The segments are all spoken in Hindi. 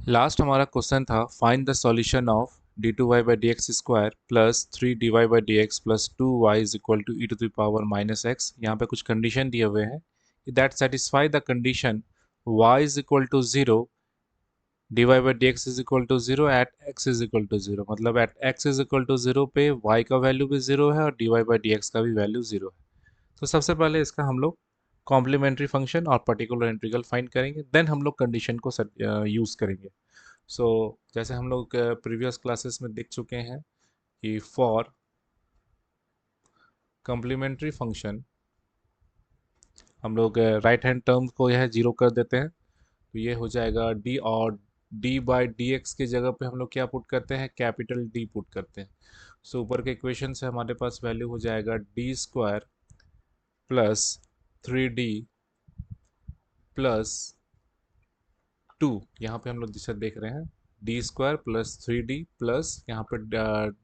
लास्ट हमारा क्वेश्चन था find the solution of d two y by d x square plus three d y by d x plus two y is equal to e to the power minus x. यहाँ पे कुछ कंडीशन दिए हुए हैं that satisfy the condition y is equal to zero d y by d x is equal to zero at x is equal to zero. मतलब at x is equal to zero पे वाई का वैल्यू भी जीरो है और d y by d x का भी वैल्यू जीरो है। तो सबसे पहले इसका हम लोग कॉम्प्लीमेंट्री फंक्शन और पर्टिकुलर इंटीग्रल फाइंड करेंगे, देन हम लोग कंडीशन को यूज़ करेंगे। सो जैसे हम लोग प्रीवियस क्लासेस में देख चुके हैं कि फॉर कॉम्प्लीमेंट्री फंक्शन हम लोग राइट हैंड टर्म को यह जीरो कर देते हैं, तो ये हो जाएगा डी, और डी बाई डी एक्स की जगह पे हम लोग क्या पुट करते हैं, कैपिटल डी पुट करते हैं। सो ऊपर के इक्वेशन से हमारे पास वैल्यू हो जाएगा d square plus three d plus to. यहाँ पे हम लोग जिसे देख रहे हैं D square plus three d plus यहाँ पे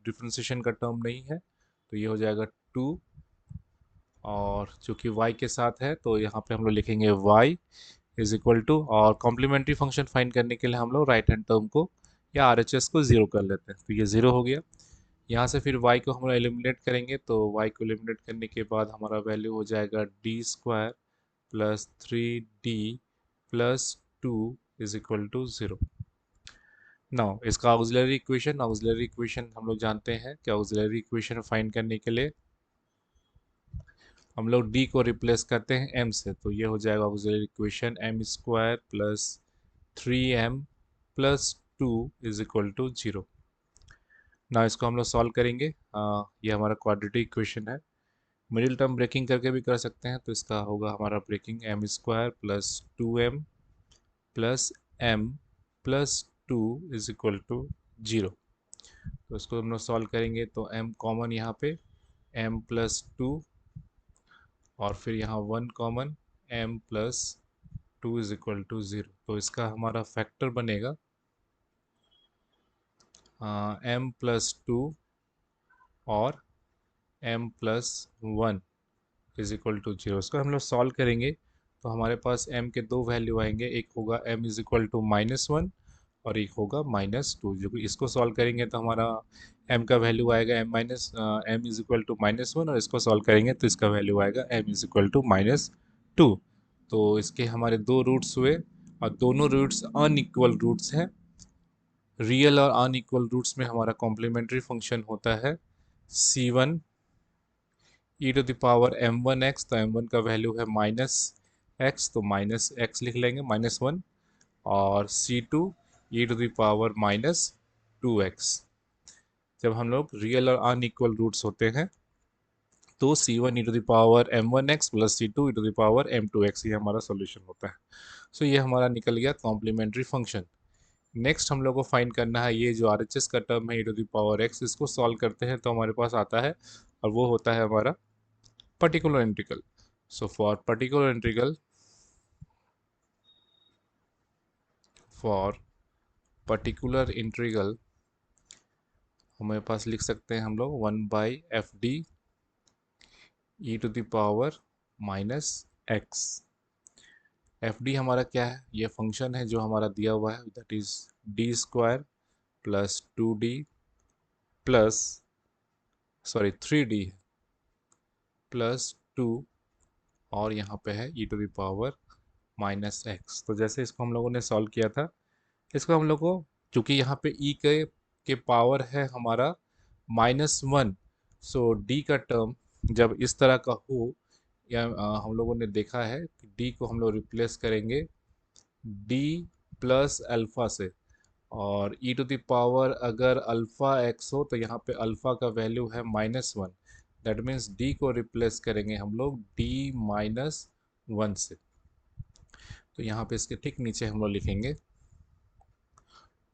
डिफ्रेंसिएशन का टर्म नहीं है तो ये हो जाएगा टू, और चूंकि y के साथ है तो यहाँ पे हम लोग लिखेंगे y इज इक्वल टू, और कॉम्प्लीमेंट्री फंक्शन फाइंड करने के लिए हम लोग राइट हैंड टर्म को या RHS को ज़ीरो कर लेते हैं, तो ये ज़ीरो हो गया। यहाँ से फिर y को हम लोग एलिमिनेट करेंगे, तो y को एलिमिनेट करने के बाद हमारा वैल्यू हो जाएगा d square plus three d plus two is equal to zero. Now इसका ऑक्सिलरी इक्वेशन हम लोग जानते हैं कि ऑक्सिलरी इक्वेशन फाइंड करने के लिए हम लोग d को रिप्लेस करते हैं m से, तो ये हो जाएगा auxiliary equation m square plus three m plus two is equal to zero. ना इसको हम लोग सॉल्व करेंगे, ये हमारा क्वाड्रेटिक इक्वेशन है। मिडिल टर्म ब्रेकिंग करके भी कर सकते हैं, तो इसका होगा हमारा breaking m square plus two m plus m plus two is equal to zero. तो इसको हम लोग सॉल्व करेंगे तो m कॉमन यहाँ पे m प्लस टू, और फिर यहाँ one common m plus two is equal to zero. तो इसका हमारा फैक्टर बनेगा m प्लस टू और m plus one is equal to zero. इसको हम लोग सॉल्व करेंगे तो हमारे पास m के दो वैल्यू आएंगे, एक होगा m is equal to minus one और एक होगा माइनस टू। जो कि इसको सॉल्व करेंगे तो हमारा m का वैल्यू आएगा m is equal to minus one, और इसको सॉल्व करेंगे तो इसका वैल्यू आएगा m is equal to minus two. तो इसके हमारे दो रूट्स हुए और दोनों रूट्स अनइक्वल रूट्स हैं। रियल और अनइक्वल रूट्स में हमारा कॉम्प्लीमेंट्री फंक्शन होता है c1 e to the power m one x, तो m1 का वैल्यू है माइनस एक्स, तो माइनस एक्स लिख लेंगे माइनस वन, और c2 e to the power minus two x. जब हम लोग रियल और अनइक्वल रूट्स होते हैं तो c1 e to the power m one x plus c2 e to the power m two x, ये हमारा सोल्यूशन होता है। सो ये हमारा निकल गया कॉम्प्लीमेंट्री फंक्शन। नेक्स्ट हम लोग को फाइंड करना है ये जो RHS का टर्म है e to the power x, इसको सॉल्व करते हैं तो हमारे पास आता है, और वो होता है हमारा particular integral. So for particular integral हमारे पास लिख सकते हैं हम लोग one by f d e to the power minus x. F d हमारा क्या है, ये फंक्शन है जो हमारा दिया हुआ है, that is d square plus two d plus sorry three d plus two, और यहाँ पे है e to the power minus x. तो जैसे इसको हम लोगों ने सॉल्व किया था, इसको हम लोग को चूँकि यहाँ पे ई के पावर है हमारा माइनस वन, सो डी का टर्म जब इस तरह का हो, या हम लोगों ने देखा है कि डी को हम लोग रिप्लेस करेंगे डी प्लस अल्फ़ा से, और ई टू द पावर अगर अल्फ़ा एक्स हो तो यहाँ पे अल्फ़ा का वैल्यू है minus one, that means D को रिप्लेस करेंगे हम लोग डी माइनस वन से। तो यहाँ पे इसके ठीक नीचे हम लोग लिखेंगे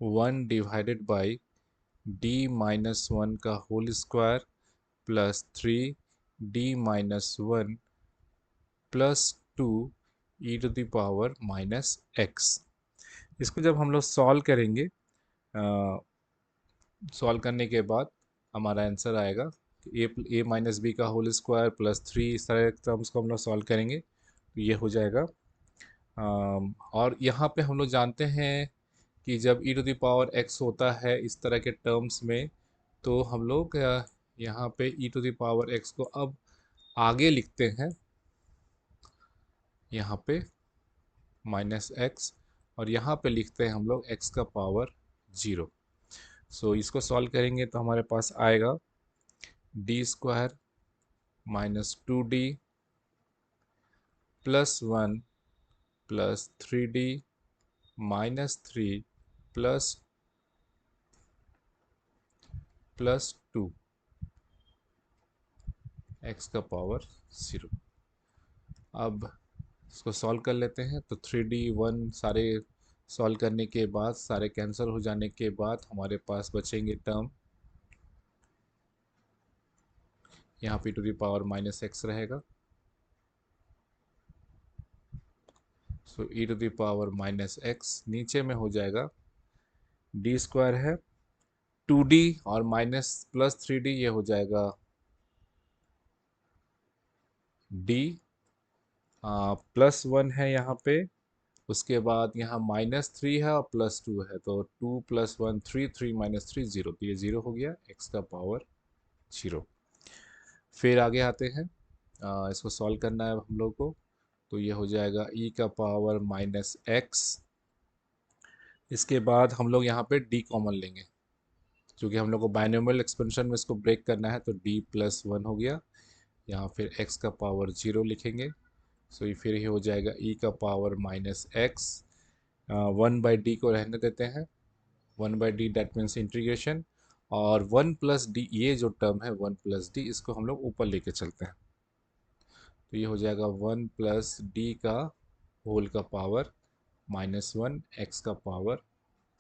one divided by d minus one का whole square plus three d minus one plus two e to the power minus x. इसको जब हम लोग सॉल्व करेंगे, सॉल्व करने के बाद हमारा आंसर आएगा ए माइनस बी का होल स्क्वायर प्लस थ्री, इस तरह के टर्म्स को हम लोग सॉल्व करेंगे तो ये हो जाएगा। और यहाँ पे हम लोग जानते हैं कि जब e to the power x होता है इस तरह के टर्म्स में, तो हम लोग यहाँ पे e to the power x को अब आगे लिखते हैं, यहाँ पे -x, और यहाँ पे लिखते हैं हम लोग x का पावर 0। सो इसको सॉल्व करेंगे तो हमारे पास आएगा d² -2d +1 +3d -3 +2 x का पावर 0। अब इसको सॉल्व कर लेते हैं तो 3d 1 सारे सॉल्व करने के बाद, सारे कैंसिल हो जाने के बाद हमारे पास बचेंगे टर्म, यहाँ पे टू द पावर -x रहेगा। So e to the power -x नीचे में हो जाएगा d² है 2d और +3d, ये हो जाएगा d +1 है यहाँ पे, उसके बाद यहाँ -3 है और +2 है, तो 2 + 1 3, 3 - 3 0, तो ये 0 हो गया, x का पावर 0। फिर आगे आते हैं, इसको सॉल्व करना है हम लोग को, तो ये हो जाएगा e का पावर -x। इसके बाद हम लोग यहाँ पे d कॉमन लेंगे, क्योंकि हम लोग को बाइनोमियल एक्सपेंशन में इसको ब्रेक करना है, तो d +1 हो गया, यहाँ फिर x का पावर 0 लिखेंगे। सो ये फिर ये हो जाएगा e का पावर -x, 1/d को रहने देते हैं, 1/d दैट मीन्स इंटीग्रेशन, और 1 + d, ये जो टर्म है 1 + d, इसको हम लोग ऊपर लेके चलते हैं, तो ये हो जाएगा 1 + d का होल का पावर -1 x का पावर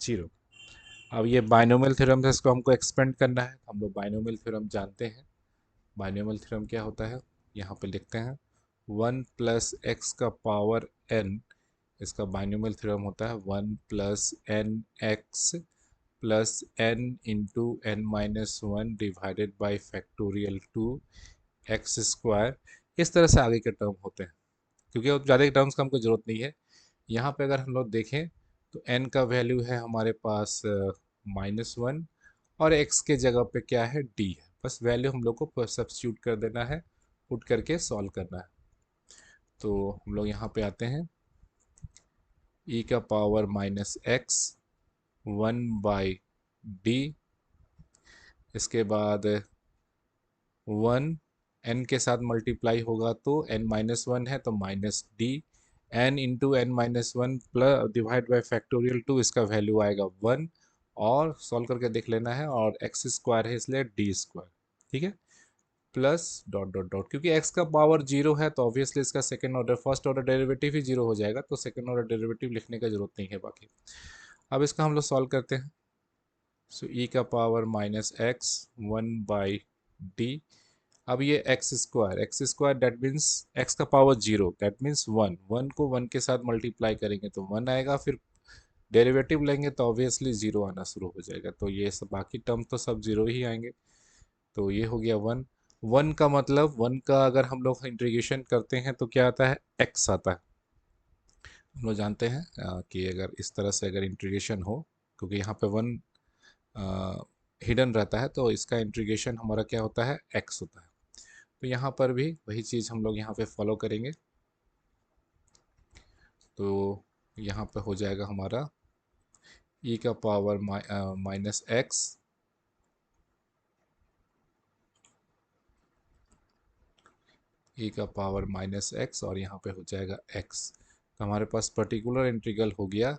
0। अब ये बाइनोमियल थ्योरम है, इसको हमको एक्सपेंड करना है, हम लोग बाइनोमियल थ्योरम जानते हैं। बाइनोमियल थ्योरम क्या होता है, यहाँ पे लिखते हैं 1 + x का पावर n, इसका बाइनोमियल थ्योरम होता है 1 + nx +n × n-1 divided by factorial 2 x²। इस तरह से आगे के टर्म होते हैं, क्योंकि अब ज़्यादा टर्म्स का हमको ज़रूरत नहीं है। यहाँ पे अगर हम लोग देखें तो n का वैल्यू है हमारे पास -1, और x के जगह पे क्या है, d है, बस वैल्यू हम लोग को सब्स्टिट्यूट कर देना है, पुट करके सॉल्व करना है। तो हम लोग यहाँ पे आते हैं, e का पावर -x 1/d, इसके बाद 1 n के साथ मल्टीप्लाई होगा तो n-1 है तो -d, n × n-1 plus divide by factorial 2, इसका वैल्यू आएगा 1, और सॉल्व करके देख लेना है, और x² है इसलिए d², ठीक है, प्लस डॉट डॉट डॉट, क्योंकि x का पावर 0 है तो ऑब्वियसली इसका second order first order derivative ही 0 हो जाएगा, तो सेकेंड ऑर्डर डेरिवेटिव लिखने का जरूरत नहीं है बाकी। अब इसका हम लोग सॉल्व करते हैं, सो e का पावर -x 1/d, अब ये x² दैट मीन्स x का पावर 0 दैट मीन्स 1, 1 को 1 के साथ मल्टीप्लाई करेंगे तो 1 आएगा, फिर डेरिवेटिव लेंगे तो ऑब्वियसली 0 आना शुरू हो जाएगा, तो ये सब बाकी टर्म तो सब 0 ही आएंगे, तो ये हो गया 1। 1 का मतलब 1 का अगर हम लोग इंटीग्रेशन करते हैं तो क्या आता है, x आता है। हम लोग जानते हैं कि अगर इस तरह से अगर इंटीग्रेशन हो, क्योंकि यहाँ पे 1 हिडन रहता है, तो इसका इंटीग्रेशन हमारा क्या होता है, x होता है। तो यहाँ पर भी वही चीज़ हम लोग यहाँ पे फॉलो करेंगे, तो यहाँ पे हो जाएगा हमारा e का पावर -x e का पावर -x, और यहाँ पे हो जाएगा x, तो हमारे पास पर्टिकुलर इंटीग्रल हो गया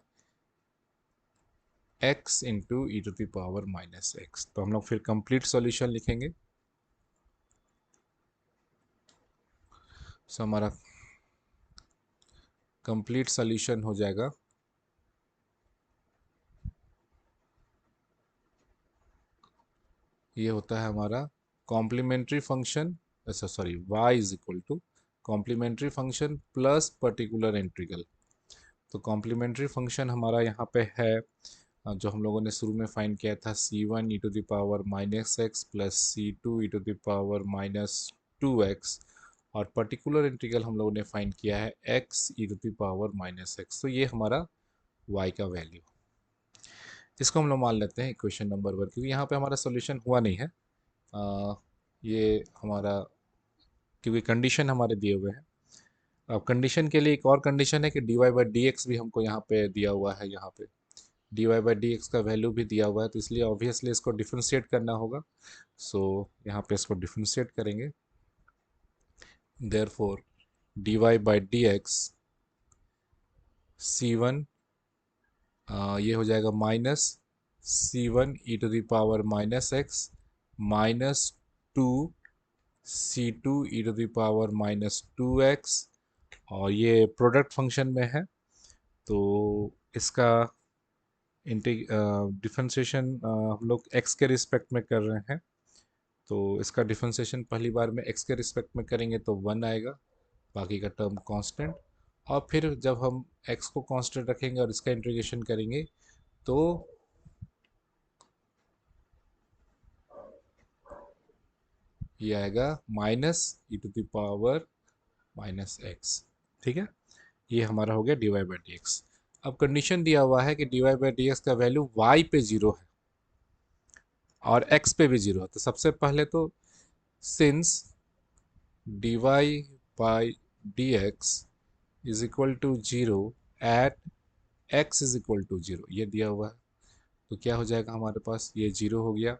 x × e⁻⁻x। तो हम लोग फिर कंप्लीट सॉल्यूशन लिखेंगे, सो हमारा कंप्लीट सॉल्यूशन हो जाएगा ये होता है हमारा कॉम्प्लीमेंट्री फंक्शन, अच्छा sorry, y = complementary function plus particular integral. तो कॉम्प्लीमेंट्री फंक्शन हमारा यहाँ पे है जो हम लोगों ने शुरू में फाइंड किया था, c1 e⁻⁻x plus c2 e⁻−2x, और पर्टिकुलर इंटीग्रल हम लोगों ने फाइंड किया है x e⁻−x, तो ये हमारा y का वैल्यू। इसको हम लोग मान लेते हैं इक्वेशन नंबर 1, क्योंकि यहाँ पे हमारा सोल्यूशन हुआ नहीं है। ये हमारा, क्योंकि कंडीशन हमारे दिए हुए हैं। अब कंडीशन के लिए एक और कंडीशन है कि d y by d x भी हमको यहाँ पे दिया हुआ है। यहाँ पे d y by d x का वैल्यू भी दिया हुआ है, तो इसलिए ऑब्वियसली इसको डिफ्रेंशिएट करना होगा। सो यहाँ पे इसको डिफ्रेंशिएट करेंगे। Therefore d y by d x c one, ये हो जाएगा minus c one e to the power minus x minus two c two e to the power minus two x, और ये प्रोडक्ट फंक्शन में है, तो इसका डिफरेंशिएशन हम लोग x के रिस्पेक्ट में कर रहे हैं। तो इसका डिफरेंशिएशन पहली बार में x के रिस्पेक्ट में करेंगे तो 1 आएगा, बाकी का टर्म कांस्टेंट। और फिर जब हम x को कांस्टेंट रखेंगे और इसका इंटीग्रेशन करेंगे तो ये आएगा minus e to the power minus x. ठीक है, ये हमारा हो गया d y by d x. अब कंडीशन दिया हुआ है कि d y by d x का वैल्यू y पे 0 है और x पे भी 0 है। तो सबसे पहले तो since d y by d x is equal to 0 at x is equal to 0, ये दिया हुआ है, तो क्या हो जाएगा हमारे पास, ये 0 हो गया।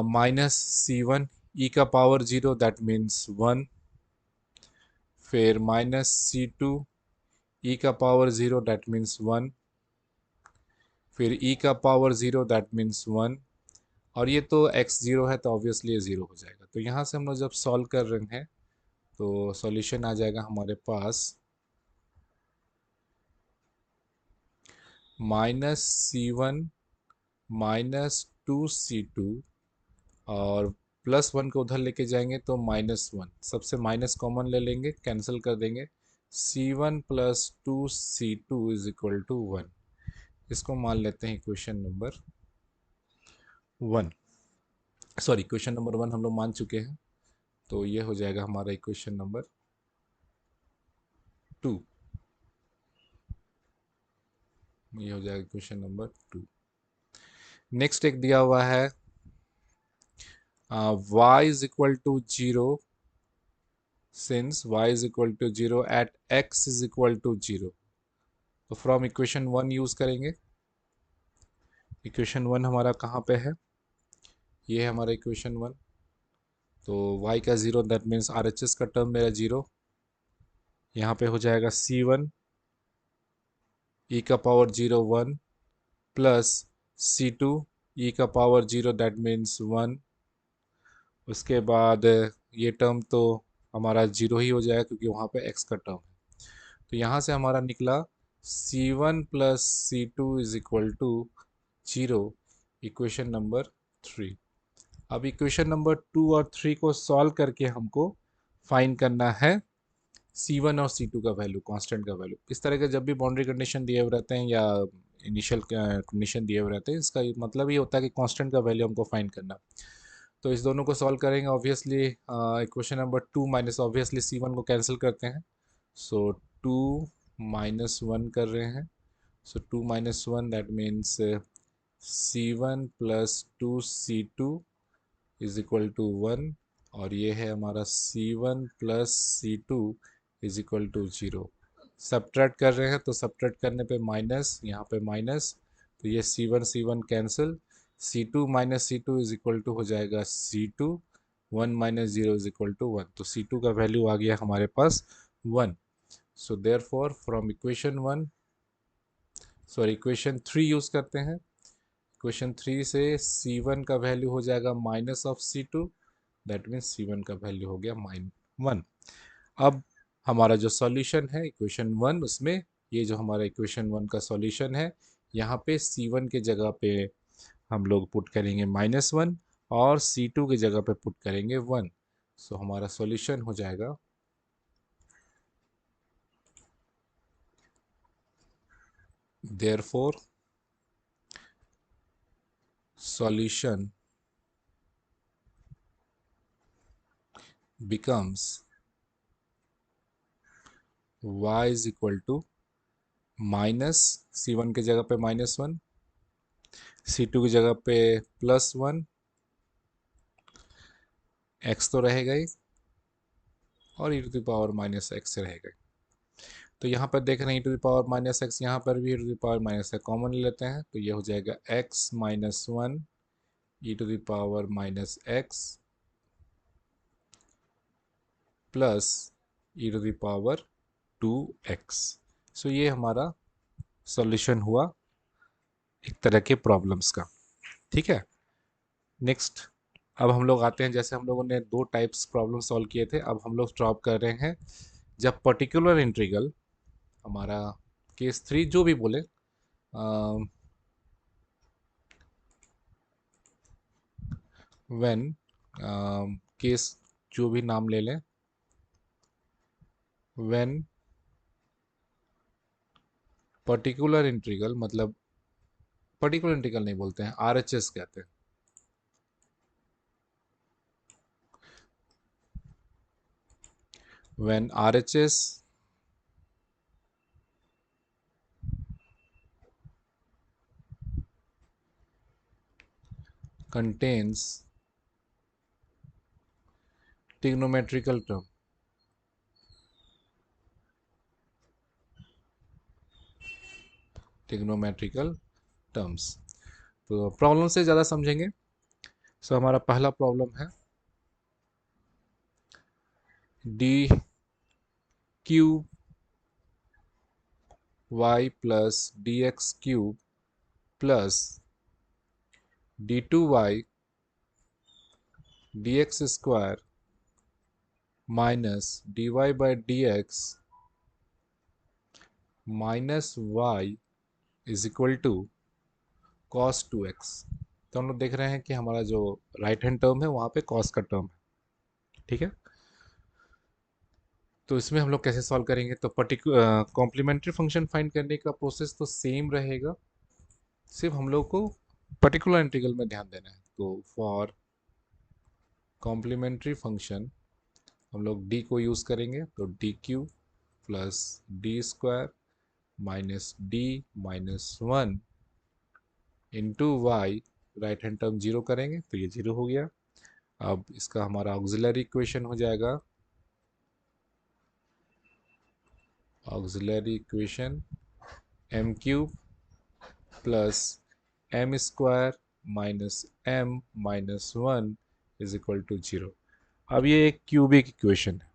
माइनस सी वन ई का पावर 0 दैट मीन्स 1, फिर माइनस सी टू ई का पावर 0 दैट मीन्स 1, फिर ई का पावर 0 दैट मीन्स 1, और ये तो x 0 है तो ऑब्वियसली ये 0 हो जाएगा। तो यहाँ से हम लोग जब सॉल्व कर रहे हैं तो सॉल्यूशन आ जाएगा हमारे पास minus c one minus two c two, और प्लस 1 को उधर लेके जाएंगे तो माइनस 1, सबसे माइनस कॉमन ले लेंगे, कैंसिल कर देंगे। C one plus two c two is equal to 1, इसको मान लेते हैं equation number 1। Sorry, equation number 1 हम लोग मान चुके हैं, तो ये हो जाएगा हमारा इक्वेशन नंबर 2। ये हो जाएगा इक्वेशन नंबर 2। नेक्स्ट एक दिया हुआ है y is equal to 0 since y is equal to 0 at x is equal to 0। तो फ्रॉम इक्वेशन 1 यूज करेंगे। इक्वेशन 1 हमारा कहाँ पे है, ये है हमारा इक्वेशन 1। तो y का 0 दैट मीन्स RHS का टर्म मेरा 0, यहाँ पे हो जाएगा C1 ई का पावर 0 1 प्लस C2 ई का पावर 0 दैट मीन्स 1। उसके बाद ये टर्म तो हमारा 0 ही हो जाएगा क्योंकि वहाँ पे x का टर्म है। तो यहाँ से हमारा निकला C1 plus c two is equal to 0, equation number 3। अब इक्वेशन नंबर 2 और 3 को सॉल्व करके हमको फाइंड करना है C1 और C2 का वैल्यू, कांस्टेंट का वैल्यू। इस तरह के जब भी बाउंड्री कंडीशन दिए हुए रहते हैं या इनिशियल कंडीशन दिए हुए रहते हैं, इसका मतलब ये होता है कि कांस्टेंट का वैल्यू हमको फाइंड करना। तो इस दोनों को सॉल्व करेंगे, obviously equation number 2 minus obviously C1 को कैंसिल करते हैं, सो 2 माइनस 1 कर रहे हैं, so 2 minus 1 that means C1 plus 2 C2 is equal to 1, और ये है हमारा C1 plus C2 is equal to 0। Subtract कर रहे हैं तो सब्ट्रैक्ट करने पे माइनस, यहाँ पे माइनस, तो ये C1 cancel, C2 minus c two is equal to हो जाएगा C2, 1 minus 0 is equal to 1, तो C2 का वैल्यू आ गया हमारे पास 1। So therefore from equation 1, sorry equation 3 use करते हैं। इक्वेशन 3 से C1 का वैल्यू हो जाएगा minus of C2, that means C1 का वैल्यू हो गया -1। अब हमारा जो सॉल्यूशन है इक्वेशन 1, उसमें ये जो हमारा इक्वेशन 1 का सॉल्यूशन है, यहाँ पे C1 के जगह पे हम लोग पुट करेंगे -1 और C2 की जगह पे पुट करेंगे 1। सो हमारा सॉल्यूशन हो जाएगा therefore solution becomes y is equal to minus C1 के जगह पे -1 C2 की जगह पे +1, x तो रहेगा ही, और e⁻−x रहेगा। तो यहाँ पर देख रहे हैं e⁻−x, यहाँ पर भी e⁻−x कॉमन ले लेते हैं, तो ये हो जाएगा x-1 e⁻−x प्लस e⁻2x। सो ये हमारा सॉल्यूशन हुआ एक तरह के प्रॉब्लम्स का। ठीक है, नेक्स्ट अब हम लोग आते हैं, जैसे हम लोगों ने दो टाइप्स प्रॉब्लम सॉल्व किए थे, अब हम लोग स्टॉप कर रहे हैं जब पर्टिकुलर इंटीग्रल हमारा केस 3 जो भी बोले, व्हेन केस जो भी नाम ले लें, व्हेन पर्टिकुलर इंटीग्रल, मतलब पर्टिकुलर इंटीग्रल नहीं बोलते हैं, आरएचएस कहते हैं। When RHS contains trigonometrical term, trigonometrical terms। तो प्रॉब्लम से ज़्यादा समझेंगे। सो हमारा पहला प्रॉब्लम है d cube y plus d x cube plus d two y d x square minus d y by d x minus y is equal to cos 2x। तो हम लोग देख रहे हैं कि हमारा जो राइट हैंड टर्म है वहाँ पे कॉस का टर्म है। ठीक है, तो इसमें हम लोग कैसे सॉल्व करेंगे, तो कॉम्प्लीमेंट्री फंक्शन फाइंड करने का प्रोसेस तो सेम रहेगा, सिर्फ हम लोग को पर्टिकुलर इंटीग्रल में ध्यान देना है। तो फॉर कॉम्प्लीमेंट्री फंक्शन हम लोग डी को यूज़ करेंगे, तो d cube plus d square minus d minus 1 into y, right hand term zero करेंगे तो ये जीरो हो गया। अब इसका हमारा ऑक्सिलरी इक्वेशन हो जाएगा, auxiliary equation m cube plus m square minus m minus 1 is equal to zero. अब ये एक क्यूबिक इक्वेशन है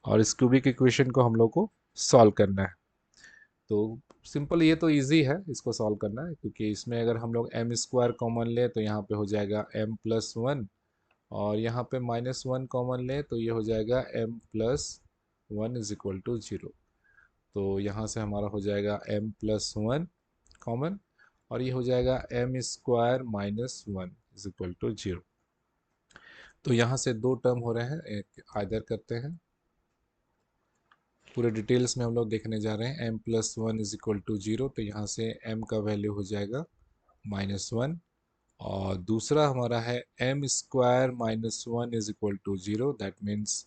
और इस क्यूबिक इक्वेशन को हम लोग को सॉल्व करना है। तो सिंपल, ये तो इजी है इसको सॉल्व करना है, क्योंकि इसमें अगर हम लोग एम स्क्वायर कॉमन ले तो यहाँ पे हो जाएगा एम प्लस 1, और यहाँ पे -1 कॉमन ले तो ये हो जाएगा m plus 1 is equal to zero. तो यहाँ से हमारा हो जाएगा एम प्लस 1 कॉमन, और ये हो जाएगा m square minus 1 is equal to zero. तो यहाँ से दो टर्म हो रहे हैं, एक आइदर करते हैं, पूरे डिटेल्स में हम लोग देखने जा रहे हैं। M plus 1 is equal to zero, तो यहाँ से एम का वैल्यू हो जाएगा -1, और दूसरा हमारा है m square minus 1 is equal to zero, that means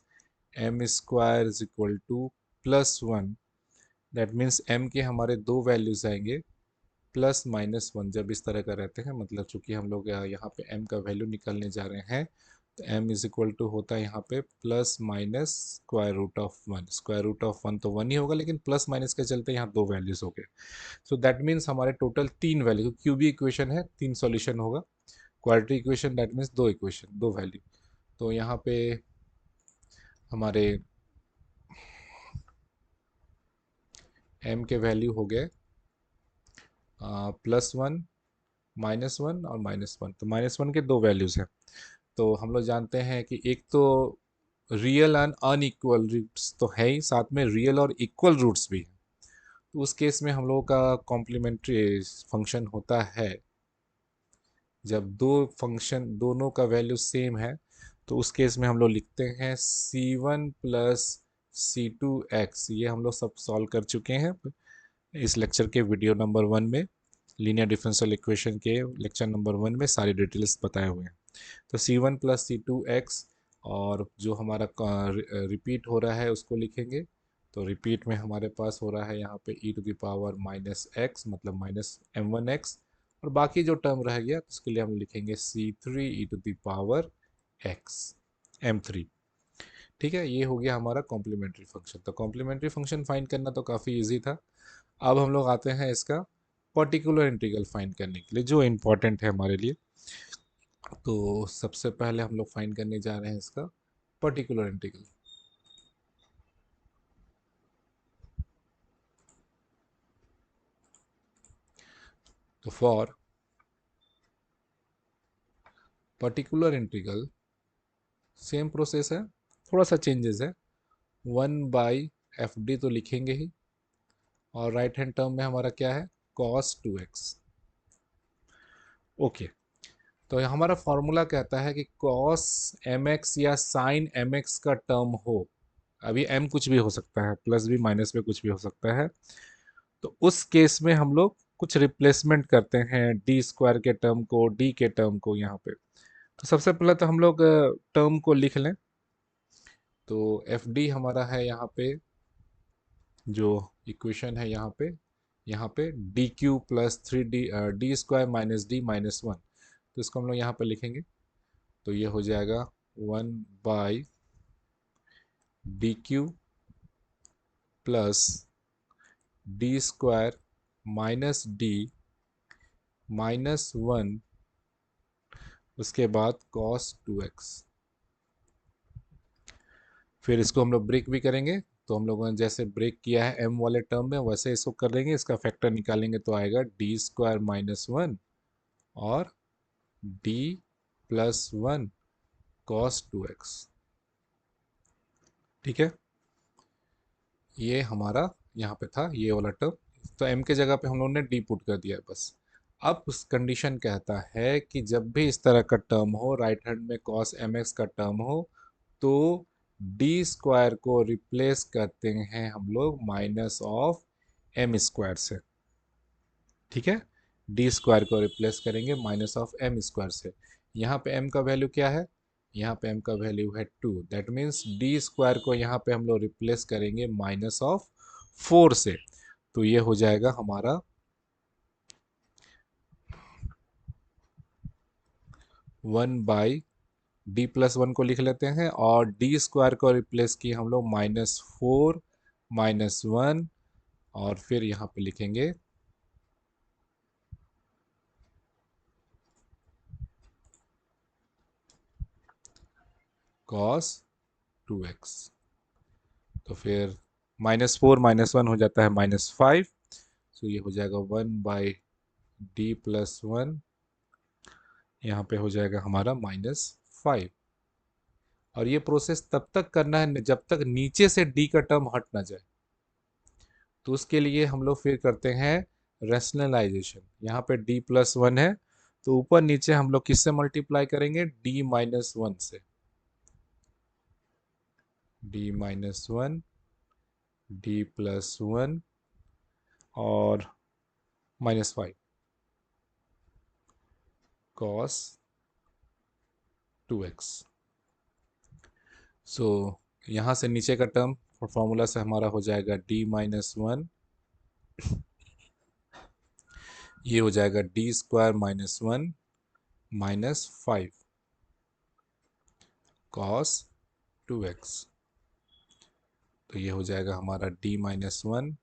m square is equal to +1। That means m के हमारे दो वैल्यूज आएंगे +-1 जब इस तरह का रहते हैं, मतलब चूंकि हम लोग यहाँ पे m का वैल्यू निकालने जा रहे हैं, तो m इज इक्वल टू होता है यहाँ पे +-√1। √1 तो 1 ही होगा, लेकिन प्लस माइनस के चलते यहाँ दो वैल्यूज हो गए। सो दैट मीन्स हमारे टोटल तीन वैल्यू, क्यूबी इक्वेशन है, तीन सॉल्यूशन होगा। क्वाड्रेटिक इक्वेशन दैट मीन्स दो इक्वेशन, दो वैल्यू। तो यहाँ पे हमारे m के वैल्यू हो गए +1, -1 और -1। तो -1 के दो वैल्यूज़ हैं। तो हम लोग जानते हैं कि एक तो रियल एंड अनइक्वल रूट्स तो है ही, साथ में रियल और इक्वल रूट्स भी हैं। तो उस केस में हम लोगों का कॉम्प्लीमेंट्री फंक्शन होता है जब दो फंक्शन दोनों का वैल्यू सेम है, तो उस केस में हम लोग लिखते हैं C1 प्लस C2x। ये हम लोग सब सॉल्व कर चुके हैं इस लेक्चर के वीडियो नंबर 1 में, लीनियर डिफरेंशियल इक्वेशन के लेक्चर नंबर 1 में सारी डिटेल्स बताए हुए हैं। तो C1 प्लस C2x, और जो हमारा रिपीट हो रहा है उसको लिखेंगे। तो रिपीट में हमारे पास हो रहा है यहाँ पे e⁻−x, मतलब -m1x, और बाकी जो टर्म रह गया उसके लिए हम लिखेंगे c3 e⁻x m3। ठीक है, ये हो गया हमारा कॉम्प्लीमेंट्री फंक्शन। तो कॉम्प्लीमेंट्री फंक्शन फाइंड करना तो काफ़ी इजी था। अब हम लोग आते हैं इसका पर्टिकुलर इंटीग्रल फाइंड करने के लिए, जो इम्पोर्टेंट है हमारे लिए। तो सबसे पहले हम लोग फाइंड करने जा रहे हैं इसका पर्टिकुलर इंटीग्रल। तो for particular integral same process है, थोड़ा सा चेंजेस है। 1/fd तो लिखेंगे ही, और राइट हैंड टर्म में हमारा क्या है, cos 2x। ओके, तो हमारा फॉर्मूला कहता है कि cos mx या sin mx का टर्म हो, अभी m कुछ भी हो सकता है, प्लस भी माइनस भी कुछ भी हो सकता है, तो उस केस में हम लोग कुछ रिप्लेसमेंट करते हैं d² के टर्म को d के टर्म को यहाँ पे। तो सबसे पहले तो हम लोग टर्म को लिख लें। तो एफ डी हमारा है यहाँ पे, जो इक्वेशन है यहाँ पे dq+3d² - d - 1। तो इसको हम लोग यहाँ पे लिखेंगे। तो ये हो जाएगा 1/dq प्लस d² - d - 1, उसके बाद cos 2x। फिर इसको हम लोग ब्रेक भी करेंगे। तो हम लोगों ने जैसे ब्रेक किया है m वाले टर्म में, वैसे इसको कर लेंगे। इसका फैक्टर निकालेंगे तो आएगा d² - 1 और d+1 cos 2x। ठीक है, ये हमारा यहाँ पे था ये वाला टर्म। तो m के जगह पे हम लोगों ने d पुट कर दिया बस। अब उस कंडीशन कहता है कि जब भी इस तरह का टर्म हो, राइट हैंड में cos mx का टर्म हो, तो d² को रिप्लेस करते हैं हम लोग -m² से। ठीक है, d² को रिप्लेस करेंगे -m² से। यहाँ पे m का वैल्यू क्या है, यहाँ पे m का वैल्यू है 2। दैट मीन्स d² को यहाँ पे हम लोग रिप्लेस करेंगे -4 से। तो ये हो जाएगा हमारा 1/d+1 को लिख लेते हैं, और d² को रिप्लेस किए हम लोग -4 -1, और फिर यहाँ पे लिखेंगे cos 2x। तो फिर -4 -1 हो जाता है -5। तो ये हो जाएगा 1/d+1, यहाँ पे हो जाएगा हमारा -5। और ये प्रोसेस तब तक करना है जब तक नीचे से d का टर्म हट ना जाए। तो उसके लिए हम लोग फिर करते हैं रैशनलाइजेशन। यहाँ पे d+1 है, तो ऊपर नीचे हम लोग किससे मल्टीप्लाई करेंगे, d-1 से। d-1 d+1 और -5 cos 2x। सो यहाँ से नीचे का टर्म फॉर्मूला से हमारा हो जाएगा d-1, ये हो जाएगा d² - 1 -5 cos 2x। तो ये हो जाएगा हमारा d-1